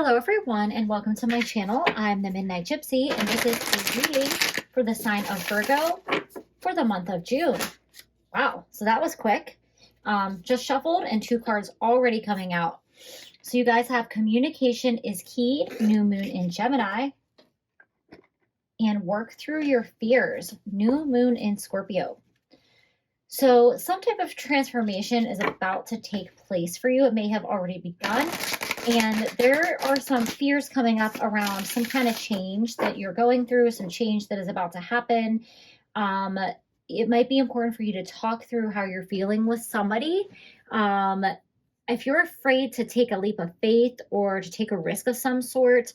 Hello everyone and welcome to my channel. I'm the Midnight Gypsy and this is a reading for the sign of Virgo for the month of June. Wow, so that was quick. Just shuffled and 2 cards already coming out. So you guys have communication is key, new moon in Gemini, and work through your fears, new moon in Scorpio. So some type of transformation is about to take place for you. It may have already begun. And there are some fears coming up around some kind of change that you're going through, some change that is about to happen. It might be important for you to talk through how you're feeling with somebody. If you're afraid to take a leap of faith or to take a risk of some sort,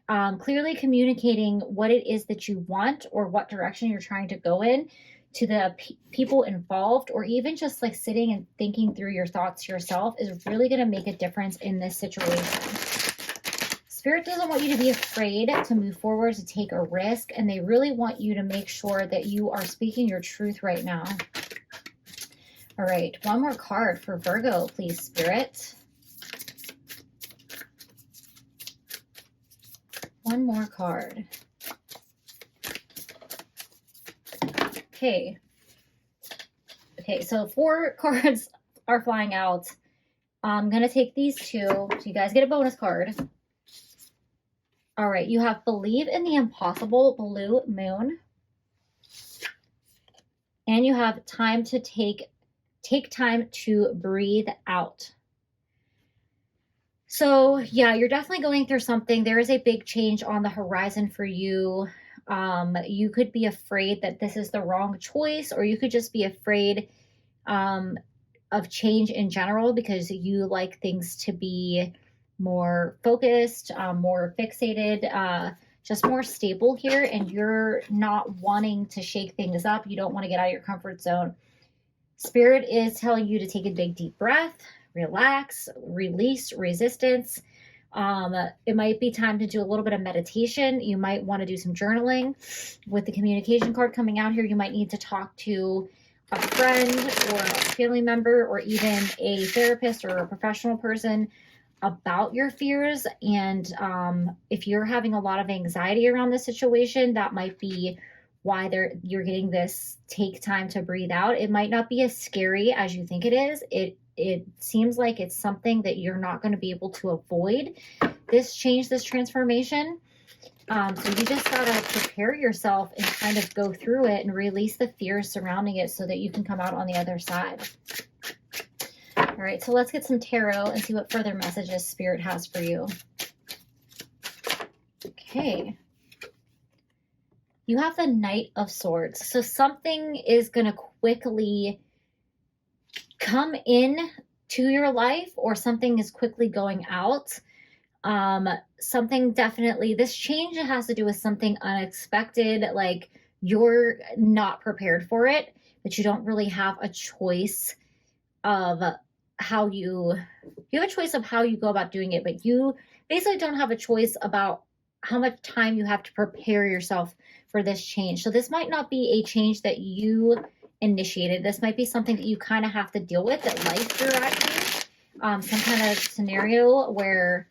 clearly communicating what it is that you want or what direction you're trying to go in to the people involved, or even just like sitting and thinking through your thoughts yourself is really going to make a difference in this situation. Spirit doesn't want you to be afraid to move forward, to take a risk, and they really want you to make sure that you are speaking your truth right now. All right, one more card for Virgo, please, Spirit. One more card. Okay, so 4 cards are flying out. I'm going to take these 2, so you guys get a bonus card. All right, you have believe in the impossible, blue moon. And you have time to take time to breathe out. So yeah, you're definitely going through something. There is a big change on the horizon for you. You could be afraid that this is the wrong choice, or you could just be afraid of change in general because you like things to be more focused, more fixated, just more stable here, and you're not wanting to shake things up. You don't want to get out of your comfort zone. Spirit is telling you to take a big deep breath, relax, release resistance. It might be time to do a little bit of meditation. You might want to do some journaling. With the communication card coming out here, you might need to talk to a friend or a family member or even a therapist or a professional person about your fears. And if you're having a lot of anxiety around this situation, that might be why you're getting this take time to breathe out. It might not be as scary as you think it is. It seems like it's something that you're not going to be able to avoid, this change, this transformation. So you just got to prepare yourself and kind of go through it and release the fears surrounding it so that you can come out on the other side. All right, so let's get some tarot and see what further messages Spirit has for you. Okay. You have the Knight of Swords. So something is going to quickly come in to your life, or something is quickly going out. Something definitely, this change has to do with something unexpected, like you're not prepared for it, but you don't really have a choice of how you have a choice of how you go about doing it, but you basically don't have a choice about how much time you have to prepare yourself for this change. So this might not be a change that you initiated. This might be something that you kind of have to deal with, that life threw at you. Some kind of scenario where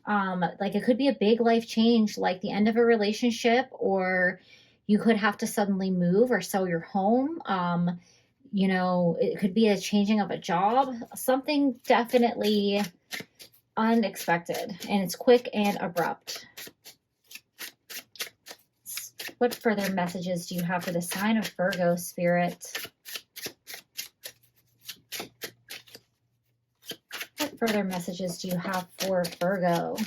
like it could be a big life change, like the end of a relationship, or you could have to suddenly move or sell your home. You know, it could be a changing of a job, something definitely unexpected, and it's quick and abrupt. What further messages do you have for the sign of Virgo, Spirit? What further messages do you have for Virgo?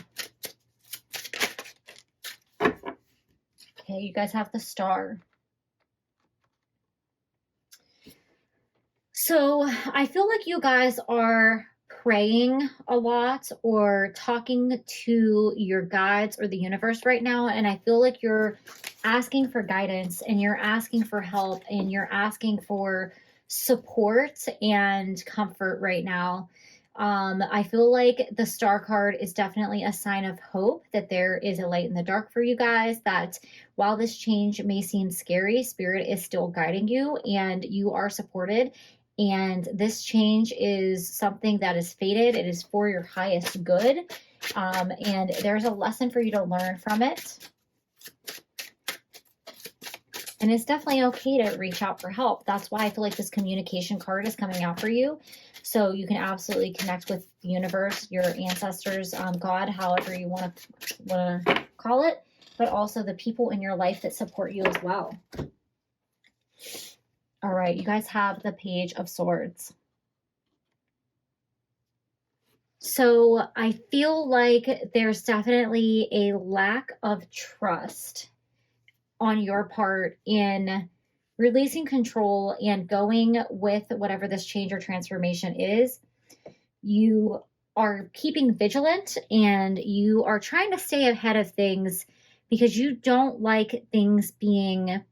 Okay, you guys have the Star. So I feel like you guys are praying a lot or talking to your guides or the universe right now, and I feel like you're asking for guidance and you're asking for help and you're asking for support and comfort right now. I feel like the Star card is definitely a sign of hope, that there is a light in the dark for you guys, that while this change may seem scary, Spirit is still guiding you and you are supported. And this change is something that is fated. It is for your highest good. And there's a lesson for you to learn from it. And it's definitely okay to reach out for help. That's why I feel like this communication card is coming out for you. So you can absolutely connect with the universe, your ancestors, God, however you want to call it, but also the people in your life that support you as well. All right, you guys have the Page of Swords. So I feel like there's definitely a lack of trust on your part in releasing control and going with whatever this change or transformation is. You are keeping vigilant and you are trying to stay ahead of things because you don't like things being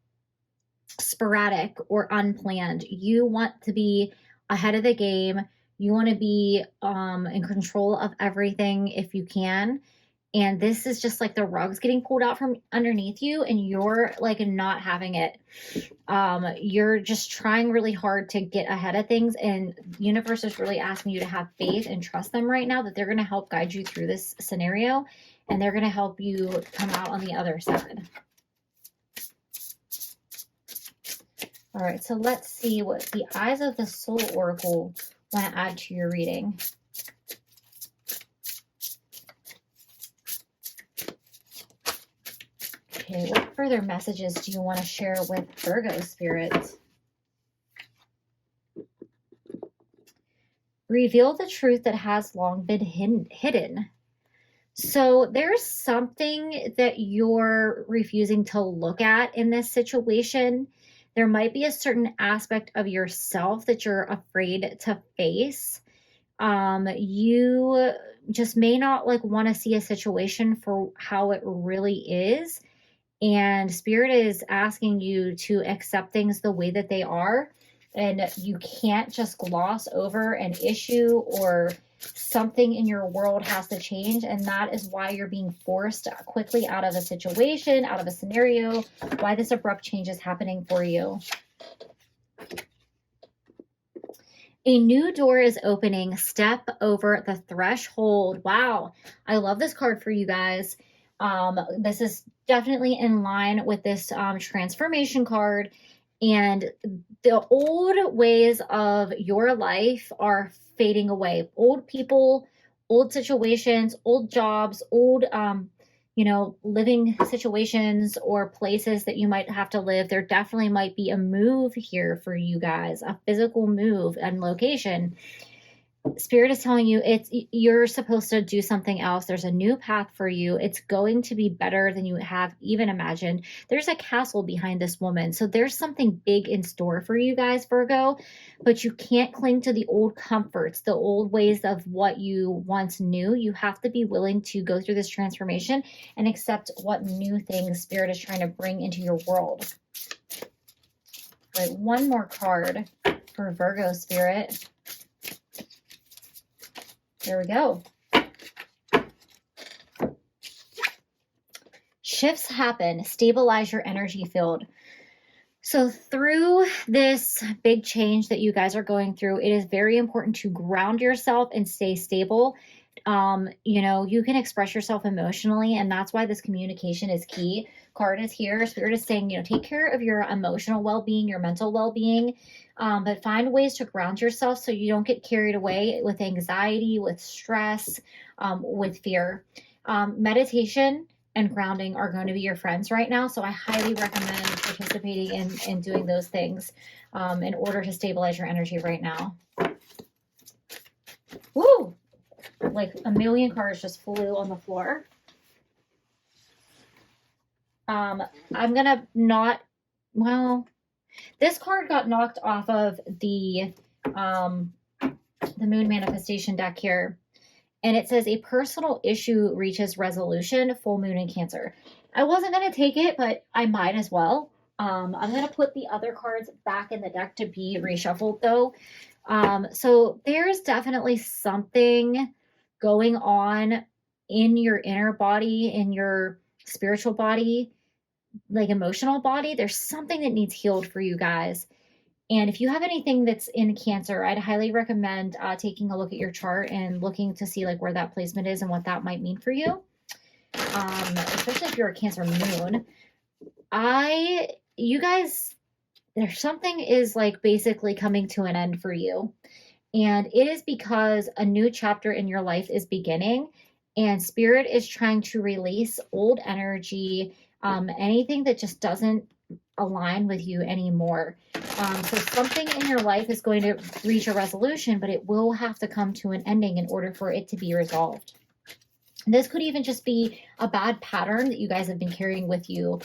sporadic or unplanned. You want to be ahead of the game. You want to be in control of everything if you can. And this is just like the rug's getting pulled out from underneath you and you're like not having it. You're just trying really hard to get ahead of things, and the universe is really asking you to have faith and trust them right now that they're going to help guide you through this scenario, and they're going to help you come out on the other side. All right, so let's see what the Eyes of the Soul Oracle want to add to your reading. Okay, what further messages do you want to share with Virgo spirits? Reveal the truth that has long been hidden. So there's something that you're refusing to look at in this situation. There might be a certain aspect of yourself that you're afraid to face. You just may not like want to see a situation for how it really is. And Spirit is asking you to accept things the way that they are. And you can't just gloss over an issue or something in your world has to change. And that is why you're being forced quickly out of a situation, out of a scenario, why this abrupt change is happening for you. A new door is opening. Step over the threshold. Wow. I love this card for you guys. This is definitely in line with this transformation card. And the old ways of your life are fading away. Old people, old situations, old jobs, old living situations or places that you might have to live. There definitely might be a move here for you guys, a physical move and location. Spirit is telling you you're supposed to do something else. There's a new path for you. It's going to be better than you have even imagined. There's a castle behind this woman. So there's something big in store for you guys, Virgo, but you can't cling to the old comforts, the old ways of what you once knew. You have to be willing to go through this transformation and accept what new things Spirit is trying to bring into your world. All right, one more card for Virgo Spirit. There we go. Shifts happen. Stabilize your energy field. So through this big change that you guys are going through, it is very important to ground yourself and stay stable. You can express yourself emotionally, and that's why this communication is key. Card is here. Spirit is saying, take care of your emotional well-being, your mental well-being, but find ways to ground yourself so you don't get carried away with anxiety, with stress, with fear. Meditation and grounding are going to be your friends right now. So I highly recommend participating in doing those things in order to stabilize your energy right now. Woo! Like a million cards just flew on the floor. I'm gonna this card got knocked off of the Moon Manifestation deck here. And it says a personal issue reaches resolution, full moon in Cancer. I wasn't going to take it, but I might as well. I'm going to put the other cards back in the deck to be reshuffled though. So there's definitely something going on in your inner body, in your spiritual body, like emotional body. There's something that needs healed for you guys. And if you have anything that's in Cancer, I'd highly recommend taking a look at your chart and looking to see like where that placement is and what that might mean for you. Especially if you're a Cancer moon. You guys, there's something is like basically coming to an end for you. And it is because a new chapter in your life is beginning, and Spirit is trying to release old energy, anything that just doesn't align with you anymore. So something in your life is going to reach a resolution, but it will have to come to an ending in order for it to be resolved. This could even just be a bad pattern that you guys have been carrying with you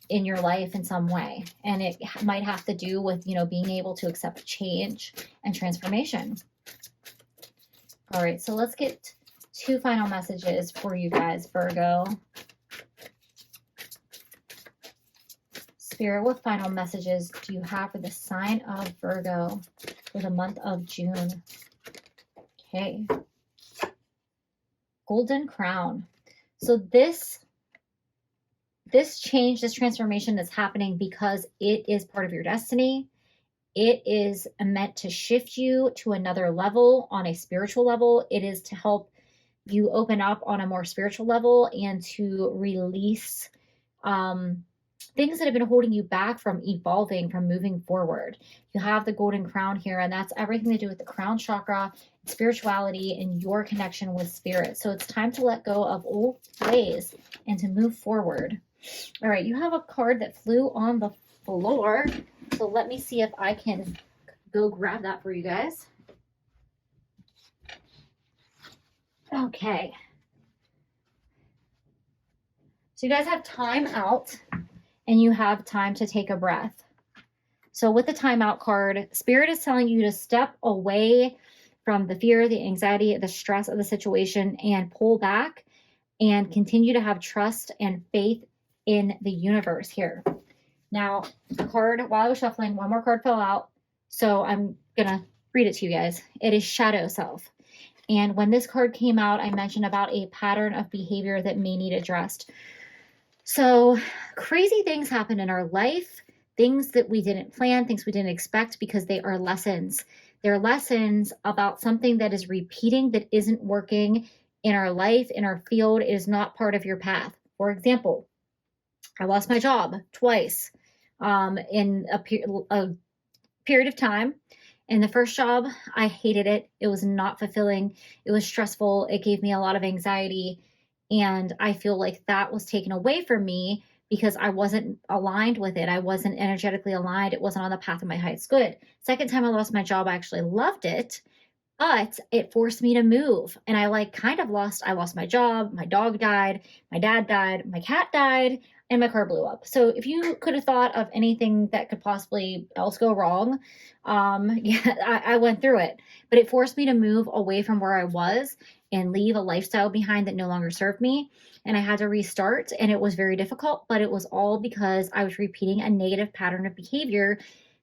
in your life in some way. And it might have to do with, being able to accept change and transformation. All right, so let's get 2 final messages for you guys, Virgo. Spirit, what final messages do you have for the sign of Virgo for the month of June? Okay. Golden Crown. So this change, this transformation is happening because it is part of your destiny. It is meant to shift you to another level on a spiritual level. It is to help you open up on a more spiritual level and to release things that have been holding you back from evolving, from moving forward. You have the Golden Crown here, and that's everything to do with the crown chakra, spirituality, and your connection with spirit. So it's time to let go of old ways and to move forward. All right, you have a card that flew on the floor. So let me see if I can go grab that for you guys. Okay. So you guys have time out and you have time to take a breath. So with the timeout card, Spirit is telling you to step away from the fear, the anxiety, the stress of the situation and pull back and continue to have trust and faith in the universe here. Now, the card, while I was shuffling, one more card fell out. So I'm going to read it to you guys. It is Shadow Self. And when this card came out, I mentioned about a pattern of behavior that may need addressed. So crazy things happen in our life, things that we didn't plan, things we didn't expect, because they are lessons. They're lessons about something that is repeating, that isn't working in our life, in our field. It is not part of your path. For example, I lost my job twice in a period of time. In the first job, I hated it. It was not fulfilling. It was stressful. It gave me a lot of anxiety. And I feel like that was taken away from me because I wasn't aligned with it. I wasn't energetically aligned. It wasn't on the path of my highest good. Second time I lost my job, I actually loved it, but it forced me to move. And I lost my job. My dog died. My dad died. My cat died. And my car blew up. So if you could have thought of anything that could possibly else go wrong, I went through it. But it forced me to move away from where I was and leave a lifestyle behind that no longer served me. And I had to restart, and it was very difficult, but it was all because I was repeating a negative pattern of behavior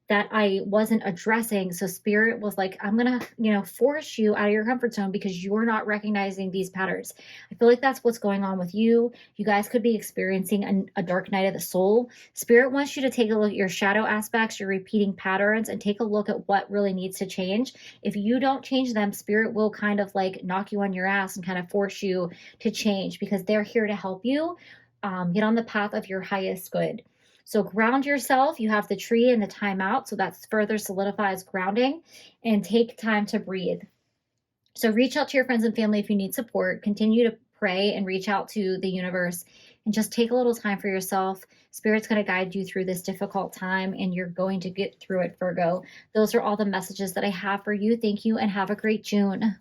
that I wasn't addressing. So Spirit was like, I'm going to, force you out of your comfort zone because you're not recognizing these patterns. I feel like that's what's going on with you. You guys could be experiencing a dark night of the soul. Spirit wants you to take a look at your shadow aspects, your repeating patterns, and take a look at what really needs to change. If you don't change them, Spirit will kind of like knock you on your ass and kind of force you to change, because they're here to help you get on the path of your highest good. So ground yourself. You have the tree and the timeout. So that further solidifies grounding, and take time to breathe. So reach out to your friends and family if you need support. Continue to pray and reach out to the universe, and just take a little time for yourself. Spirit's going to guide you through this difficult time, and you're going to get through it, Virgo. Those are all the messages that I have for you. Thank you, and have a great June.